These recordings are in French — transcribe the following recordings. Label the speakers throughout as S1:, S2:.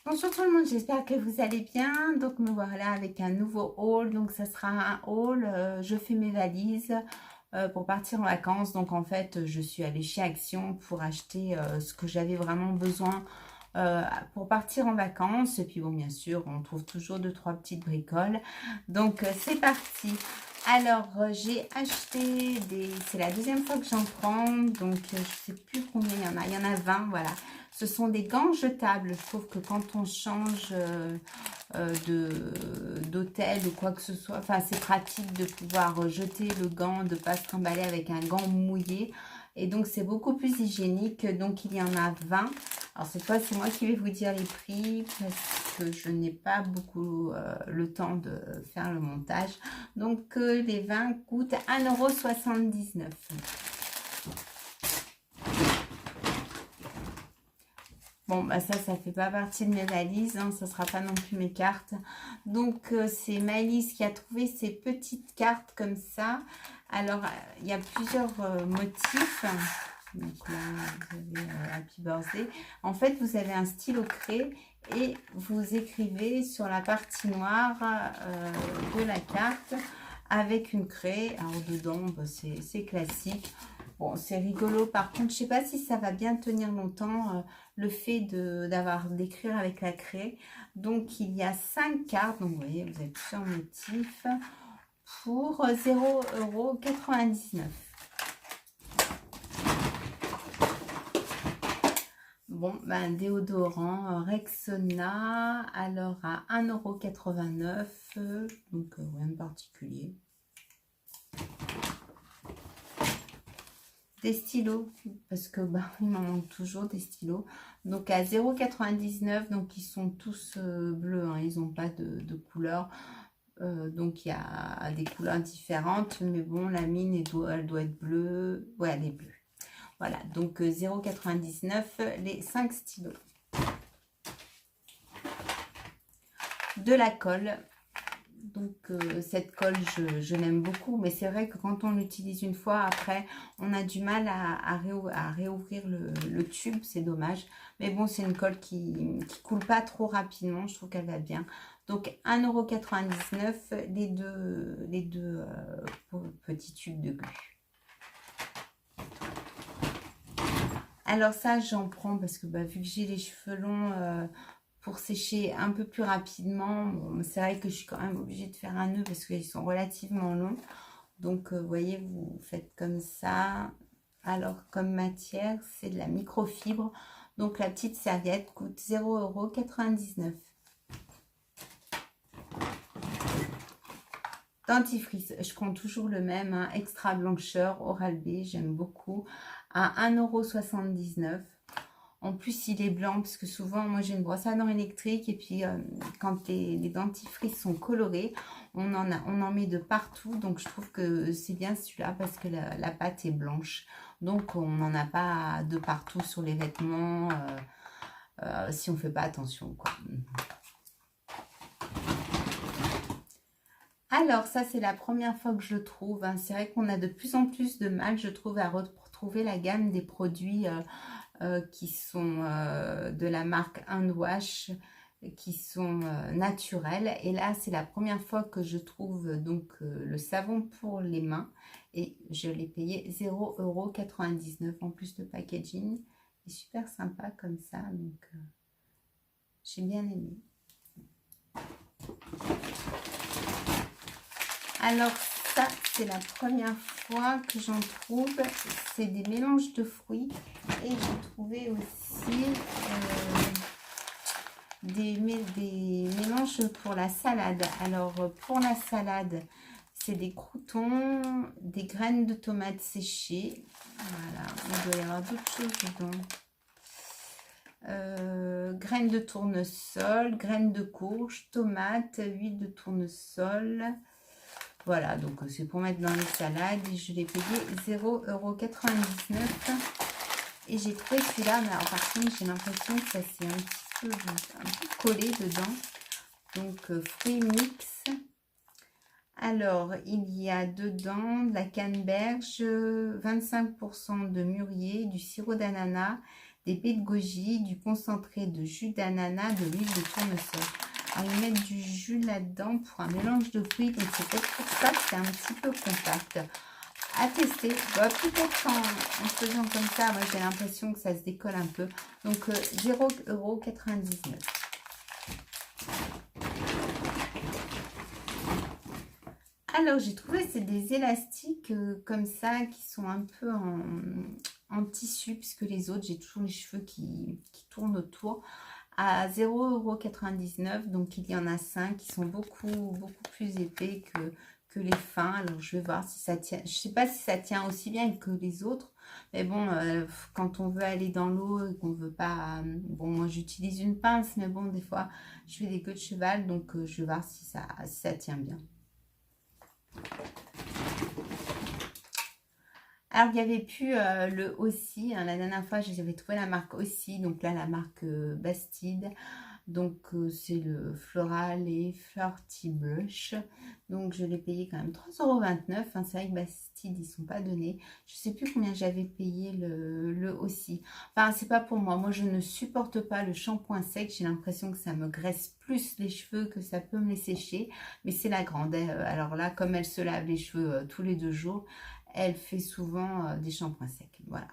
S1: Bonjour tout le monde, j'espère que vous allez bien. Donc me voilà avec un nouveau haul. Donc ça sera un haul, je fais mes valises pour partir en vacances. Donc en fait, je suis allée chez Action pour acheter ce que j'avais vraiment besoin pour partir en vacances. Et puis bon, bien sûr, on trouve toujours deux, trois petites bricoles. Donc c'est parti. Alors, j'ai acheté des... C'est la deuxième fois que j'en prends. Donc, je sais plus combien il y en a. Il y en a 20, voilà. Ce sont des gants jetables. Je trouve que quand on change d'hôtel ou quoi que ce soit, enfin, c'est pratique de pouvoir jeter le gant, de ne pas se trimballer avec un gant mouillé. Et donc, c'est beaucoup plus hygiénique. Donc, il y en a 20. Alors, cette fois, c'est moi qui vais vous dire les prix parce que je n'ai pas beaucoup le temps de faire le montage. Donc, les 20 coûtent 1,79 €. Bon, bah ça fait pas partie de mes valises, hein, ça sera pas non plus mes cartes. Donc, c'est Maëlys qui a trouvé ces petites cartes comme ça. Alors, il y a plusieurs motifs. Donc là, vous avez Happy Birthday. En fait, vous avez un stylo craie et vous écrivez sur la partie noire de la carte avec une craie. Alors, dedans, bah, c'est classique. Bon, c'est rigolo. Par contre, je sais pas si ça va bien tenir longtemps, le fait d'écrire avec la craie. Donc, il y a 5 cartes. Donc, vous voyez, vous avez plusieurs motifs pour 0,99 €. Bon, ben, déodorant Rexona, alors à 1,89 €, donc rien de particulier. Des stylos, parce que ben, il m'en manque toujours des stylos. Donc à 0,99 €, donc ils sont tous bleus, hein, ils n'ont pas de couleur. Donc il y a des couleurs différentes, mais bon, la mine, elle doit être bleue. Ouais, elle est bleue. Voilà, donc 0,99 € les 5 stylos. De la colle. Donc cette colle, je l'aime beaucoup, mais c'est vrai que quand on l'utilise une fois, après, on a du mal à réouvrir le tube, c'est dommage. Mais bon, c'est une colle qui coule pas trop rapidement, je trouve qu'elle va bien. Donc 1,99 € les deux petits tubes de glu. Alors ça, j'en prends parce que bah, vu que j'ai les cheveux longs, pour sécher un peu plus rapidement, bon, c'est vrai que je suis quand même obligée de faire un nœud parce qu'ils sont relativement longs. Donc, vous voyez, vous faites comme ça. Alors, comme matière, c'est de la microfibre. Donc, la petite serviette coûte 0,99 €. Dentifrice, je prends toujours le même, hein, extra blancheur Oral-B, j'aime beaucoup, à 1,79 €. En plus, il est blanc parce que souvent, moi j'ai une brosse à dents électrique et puis quand les dentifrices sont colorés, on en met de partout. Donc, je trouve que c'est bien celui-là parce que la pâte est blanche. Donc, on n'en a pas de partout sur les vêtements si on ne fait pas attention, quoi. Alors, ça, c'est la première fois que je le trouve, hein. C'est vrai qu'on a de plus en plus de mal, je trouve, à retrouver la gamme des produits qui sont de la marque Handwash, qui sont naturels. Et là, c'est la première fois que je trouve donc le savon pour les mains. Et je l'ai payé 0,99 € en plus de packaging. C'est super sympa comme ça, donc j'ai bien aimé. Alors ça, c'est la première fois que j'en trouve. C'est des mélanges de fruits. Et j'ai trouvé aussi des mélanges pour la salade. Alors, pour la salade, c'est des croûtons, des graines de tomates séchées. Voilà, il doit y avoir d'autres choses dedans. Graines de tournesol, graines de courge, tomates, huile de tournesol. Voilà, donc c'est pour mettre dans les salades et je l'ai payé 0,99 €. Et j'ai trouvé celui-là, mais alors par contre j'ai l'impression que ça s'est un peu collé dedans. Donc fruits mix. Alors il y a dedans de la canneberge, 25% de mûrier, du sirop d'ananas, des baies de goji, du concentré de jus d'ananas, de l'huile de tournesol. Alors, ils mettent du jus là-dedans pour un mélange de fruits, donc c'est peut-être pour ça que c'est un petit peu compact. À tester, bah, peut-être en faisant comme ça, moi j'ai l'impression que ça se décolle un peu. Donc 0,99 €. Alors j'ai trouvé c'est des élastiques comme ça qui sont un peu en tissu, puisque les autres j'ai toujours les cheveux qui tournent autour, à 0,99 €. Donc il y en a 5 qui sont beaucoup plus épais que les fins. Alors je vais voir si ça tient. Je sais pas si ça tient aussi bien que les autres, mais bon, quand on veut aller dans l'eau et qu'on veut pas, bon, moi j'utilise une pince, mais bon, des fois je fais des queues de cheval, donc je vais voir si ça tient bien. Alors, il n'y avait plus le Aussi, hein. La dernière fois, j'avais trouvé la marque Aussi. Donc là, la marque Bastide. Donc, c'est le Floral et Flirty Blush. Donc, je l'ai payé quand même 3,29 €. Hein. C'est vrai que Bastide, ils ne sont pas donnés. Je ne sais plus combien j'avais payé le Aussi. Enfin, c'est pas pour moi. Moi, je ne supporte pas le shampoing sec. J'ai l'impression que ça me graisse plus les cheveux que ça peut me les sécher. Mais c'est la grande. Alors là, comme elle se lave les cheveux tous les 2 jours, elle fait souvent des shampoings secs. Voilà.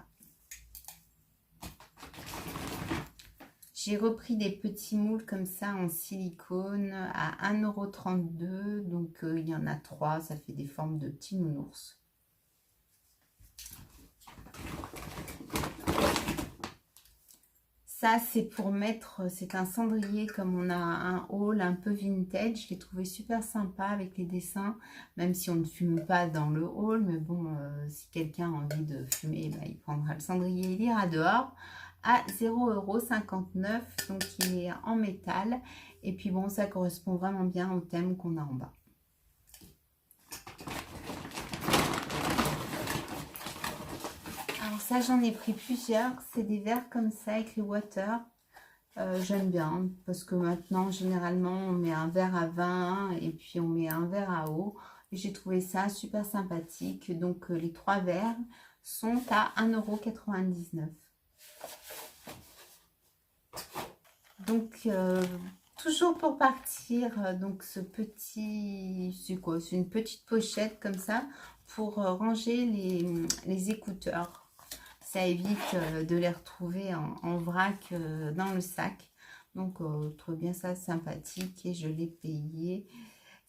S1: J'ai repris des petits moules comme ça en silicone à 1,32 €. Donc il y en a 3. Ça fait des formes de petits nounours. Ça, c'est pour mettre, c'est un cendrier comme on a un haul un peu vintage. Je l'ai trouvé super sympa avec les dessins, même si on ne fume pas dans le haul. Mais bon, si quelqu'un a envie de fumer, bah, il prendra le cendrier, il ira dehors à 0,59 €. Donc, il est en métal. Et puis bon, ça correspond vraiment bien au thème qu'on a en bas. Alors ça, j'en ai pris plusieurs. C'est des verres comme ça, écrit water. J'aime bien parce que maintenant, généralement, on met un verre à vin et puis on met un verre à eau. J'ai trouvé ça super sympathique. Donc, les 3 verres sont à 1,99 €. Donc, toujours pour partir, donc ce petit, c'est quoi? C'est une petite pochette comme ça pour ranger les écouteurs. Ça évite de les retrouver en vrac dans le sac. Donc, je trouve bien ça sympathique et je l'ai payé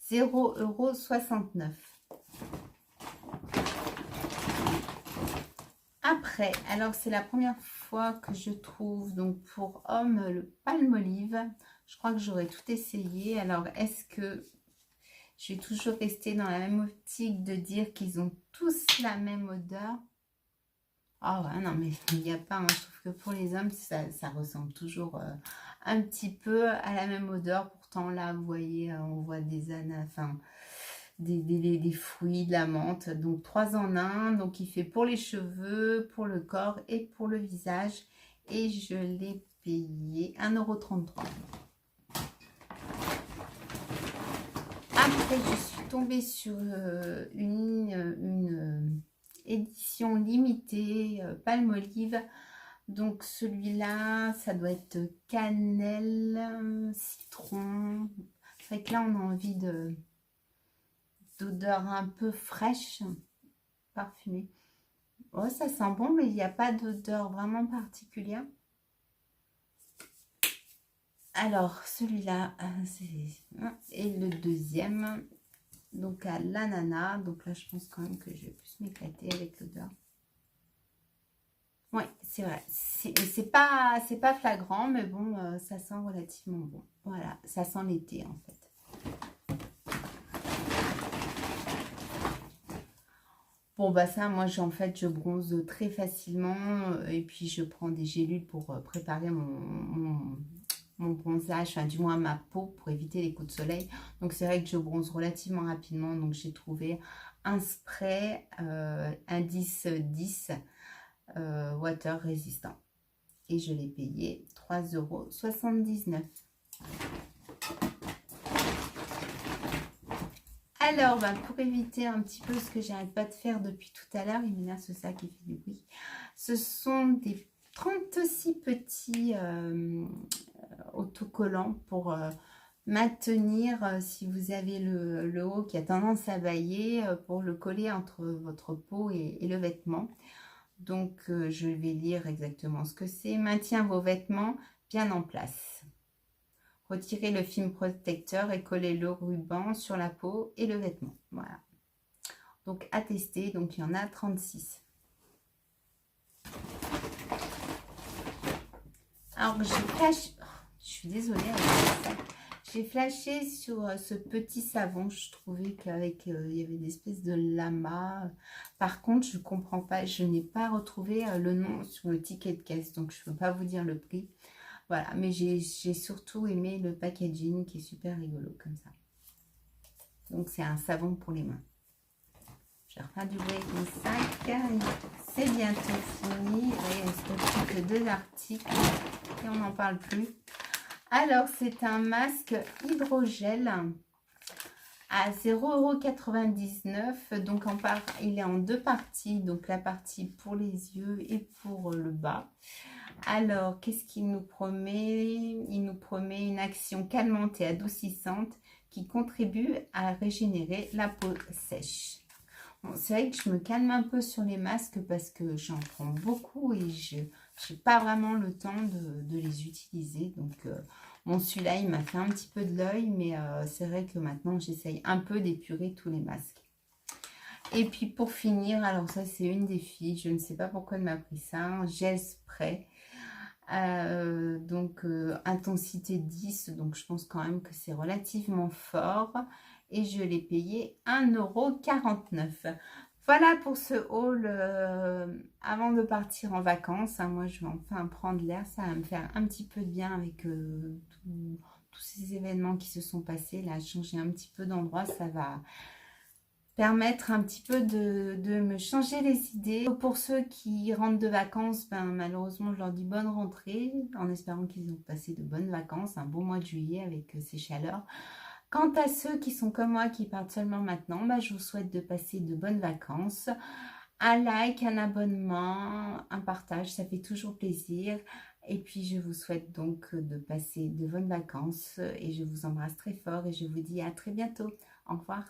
S1: 0,69 €. Après, alors c'est la première fois que je trouve donc pour homme le Palmolive. Je crois que j'aurais tout essayé. Alors, est-ce que je vais toujours rester dans la même optique de dire qu'ils ont tous la même odeur? Ah ouais, non, mais il n'y a pas, hein. Je trouve que pour les hommes, ça ressemble toujours un petit peu à la même odeur. Pourtant, là, vous voyez, on voit des ananas, enfin, des fruits, de la menthe. Donc, 3 en 1. Donc, il fait pour les cheveux, pour le corps et pour le visage. Et je l'ai payé 1,33 €. Après, je suis tombée sur une édition limitée Palmolive. Donc celui-là, ça doit être cannelle, citron. C'est vrai que là, on a envie d'odeur un peu fraîche, parfumée. Oh, ça sent bon, mais il n'y a pas d'odeur vraiment particulière. Alors, celui-là, et le deuxième, donc à l'ananas. Donc là, je pense quand même que je vais plus m'éclater avec l'odeur. Oui, c'est vrai. C'est pas flagrant, mais bon, ça sent relativement bon. Voilà, ça sent l'été en fait. Bon, bah ça, moi, en fait, je bronze très facilement. Et puis, je prends des gélules pour préparer mon bronzage, enfin du moins ma peau, pour éviter les coups de soleil. Donc c'est vrai que je bronze relativement rapidement. Donc j'ai trouvé un spray indice 10 water résistant et je l'ai payé 3,79 €. Alors pour éviter un petit peu ce que j'arrête pas de faire depuis tout à l'heure, il m'énerve ce sac qui fait du bruit. Ce sont des 36 petits autocollants pour maintenir, si vous avez le haut qui a tendance à bailler, pour le coller entre votre peau et le vêtement. Donc, je vais lire exactement ce que c'est. Maintient vos vêtements bien en place. Retirez le film protecteur et collez le ruban sur la peau et le vêtement. Voilà. Donc, à tester. Donc, il y en a 36. Alors, je suis désolée avec ça. J'ai flashé sur ce petit savon. Je trouvais qu'avec il y avait des espèces de lama. Par contre, je ne comprends pas. Je n'ai pas retrouvé le nom sur le ticket de caisse. Donc, je ne peux pas vous dire le prix. Voilà. Mais j'ai surtout aimé le packaging qui est super rigolo comme ça. Donc, c'est un savon pour les mains. Je vais refaire du bruit avec mon sac. C'est bientôt fini. Il ne reste plus que 2 articles. Et on n'en parle plus. Alors, c'est un masque hydrogel à 0,99 €. Donc, il est en 2 parties. Donc, la partie pour les yeux et pour le bas. Alors, qu'est-ce qu'il nous promet? Il nous promet une action calmante et adoucissante qui contribue à régénérer la peau sèche. Bon, c'est vrai que je me calme un peu sur les masques parce que j'en prends beaucoup et je n'ai pas vraiment le temps de les utiliser. Donc, bon, celui-là, il m'a fait un petit peu de l'œil, mais c'est vrai que maintenant, j'essaye un peu d'épurer tous les masques. Et puis, pour finir, alors ça, c'est une des filles. Je ne sais pas pourquoi elle m'a pris ça. Un gel spray. Donc, intensité 10. Donc, je pense quand même que c'est relativement fort. Et je l'ai payé 1,49 €. Voilà pour ce haul avant de partir en vacances. Hein. Moi, je vais enfin prendre l'air. Ça va me faire un petit peu de bien avec tous ces événements qui se sont passés. Là, changer un petit peu d'endroit, ça va permettre un petit peu de me changer les idées. Pour ceux qui rentrent de vacances, ben, malheureusement, je leur dis bonne rentrée, en espérant qu'ils ont passé de bonnes vacances, un bon mois de juillet avec ces chaleurs. Quant à ceux qui sont comme moi, qui partent seulement maintenant, ben, je vous souhaite de passer de bonnes vacances. Un like, un abonnement, un partage, ça fait toujours plaisir. Et puis, je vous souhaite donc de passer de bonnes vacances et je vous embrasse très fort et je vous dis à très bientôt. Au revoir.